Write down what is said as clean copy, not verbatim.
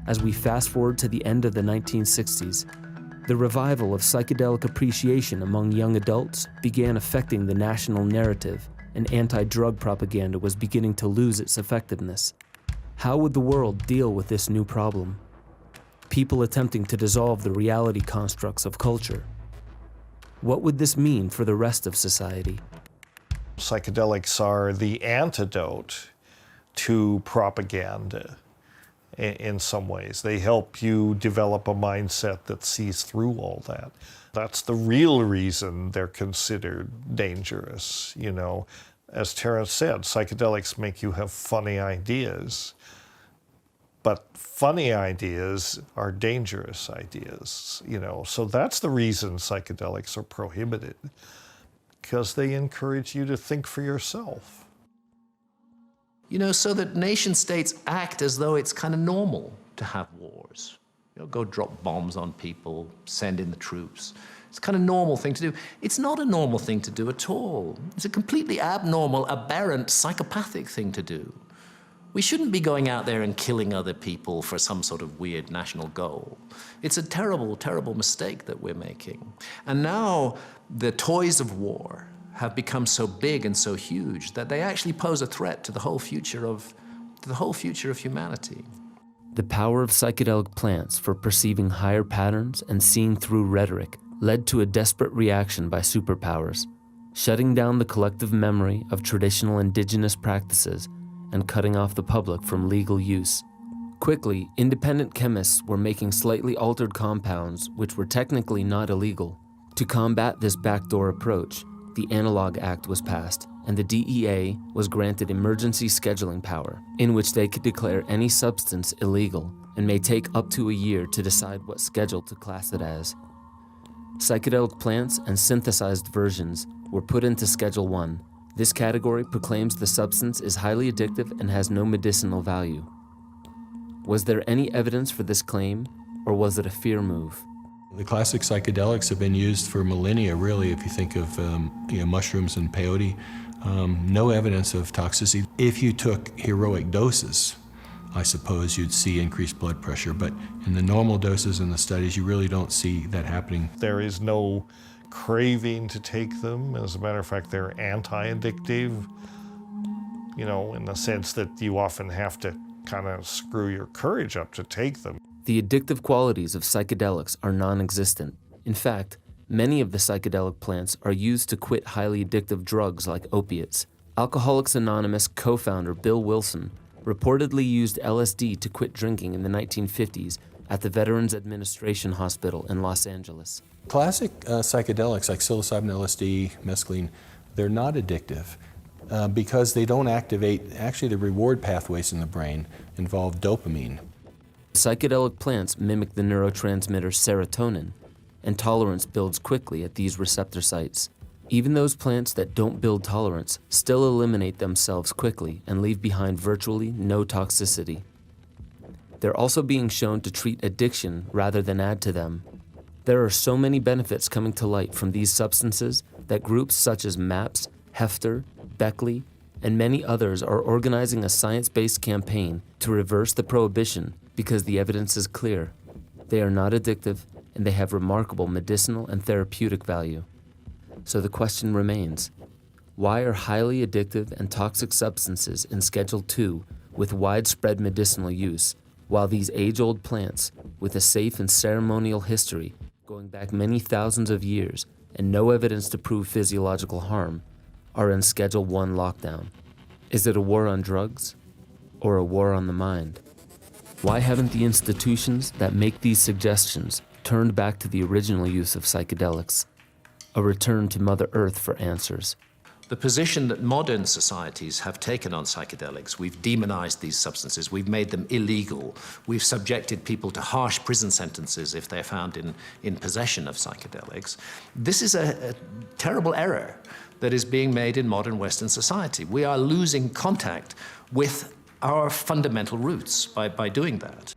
as we fast forward to the end of the 1960s. The revival of psychedelic appreciation among young adults began affecting the national narrative, and anti-drug propaganda was beginning to lose its effectiveness. How would the world deal with this new problem? People attempting to dissolve the reality constructs of culture. What would this mean for the rest of society? Psychedelics are the antidote to propaganda in some ways. They help you develop a mindset that sees through all that. That's the real reason they're considered dangerous, you know. As Terence said, psychedelics make you have funny ideas, but funny ideas are dangerous ideas, you know. So that's the reason psychedelics are prohibited, because they encourage you to think for yourself. You know, so that nation states act as though it's kind of normal to have wars. You know, go drop bombs on people, send in the troops. It's a kind of normal thing to do. It's not a normal thing to do at all. It's a completely abnormal, aberrant, psychopathic thing to do. We shouldn't be going out there and killing other people for some sort of weird national goal. It's a terrible, terrible mistake that we're making. And now the toys of war have become so big and so huge that they actually pose a threat to the whole future of humanity. The power of psychedelic plants for perceiving higher patterns and seeing through rhetoric led to a desperate reaction by superpowers, shutting down the collective memory of traditional indigenous practices and cutting off the public from legal use. Quickly, independent chemists were making slightly altered compounds which were technically not illegal. To combat this backdoor approach, the Analogue Act was passed, and the DEA was granted emergency scheduling power, in which they could declare any substance illegal and may take up to a year to decide what schedule to class it as. Psychedelic plants and synthesized versions were put into Schedule 1. This category proclaims the substance is highly addictive and has no medicinal value. Was there any evidence for this claim, or was it a fear move? The classic psychedelics have been used for millennia, really, if you think of mushrooms and peyote. No evidence of toxicity. If you took heroic doses, I suppose you'd see increased blood pressure, but in the normal doses in the studies, you really don't see that happening. There is no craving to take them. As a matter of fact, they're anti-addictive, you know, in the sense that you often have to kind of screw your courage up to take them. The addictive qualities of psychedelics are non-existent. In fact, many of the psychedelic plants are used to quit highly addictive drugs like opiates. Alcoholics Anonymous co-founder Bill Wilson reportedly used LSD to quit drinking in the 1950s at the Veterans Administration Hospital in Los Angeles. Classic psychedelics like psilocybin, LSD, mescaline, they're not addictive because they don't activate, actually the reward pathways in the brain involve dopamine. Psychedelic plants mimic the neurotransmitter serotonin, and tolerance builds quickly at these receptor sites. Even those plants that don't build tolerance still eliminate themselves quickly and leave behind virtually no toxicity. They're also being shown to treat addiction rather than add to them. There are so many benefits coming to light from these substances that groups such as MAPS, Hefter, Beckley, and many others are organizing a science-based campaign to reverse the prohibition because the evidence is clear. They are not addictive, and they have remarkable medicinal and therapeutic value. So the question remains, why are highly addictive and toxic substances in Schedule 2 with widespread medicinal use, while these age-old plants, with a safe and ceremonial history going back many thousands of years and no evidence to prove physiological harm, are in Schedule 1 lockdown? Is it a war on drugs or a war on the mind? Why haven't the institutions that make these suggestions turned back to the original use of psychedelics? A return to Mother Earth for answers. The position that modern societies have taken on psychedelics, we've demonized these substances, we've made them illegal, we've subjected people to harsh prison sentences if they're found in possession of psychedelics. This is a terrible error that is being made in modern Western society. We are losing contact with our fundamental roots by doing that.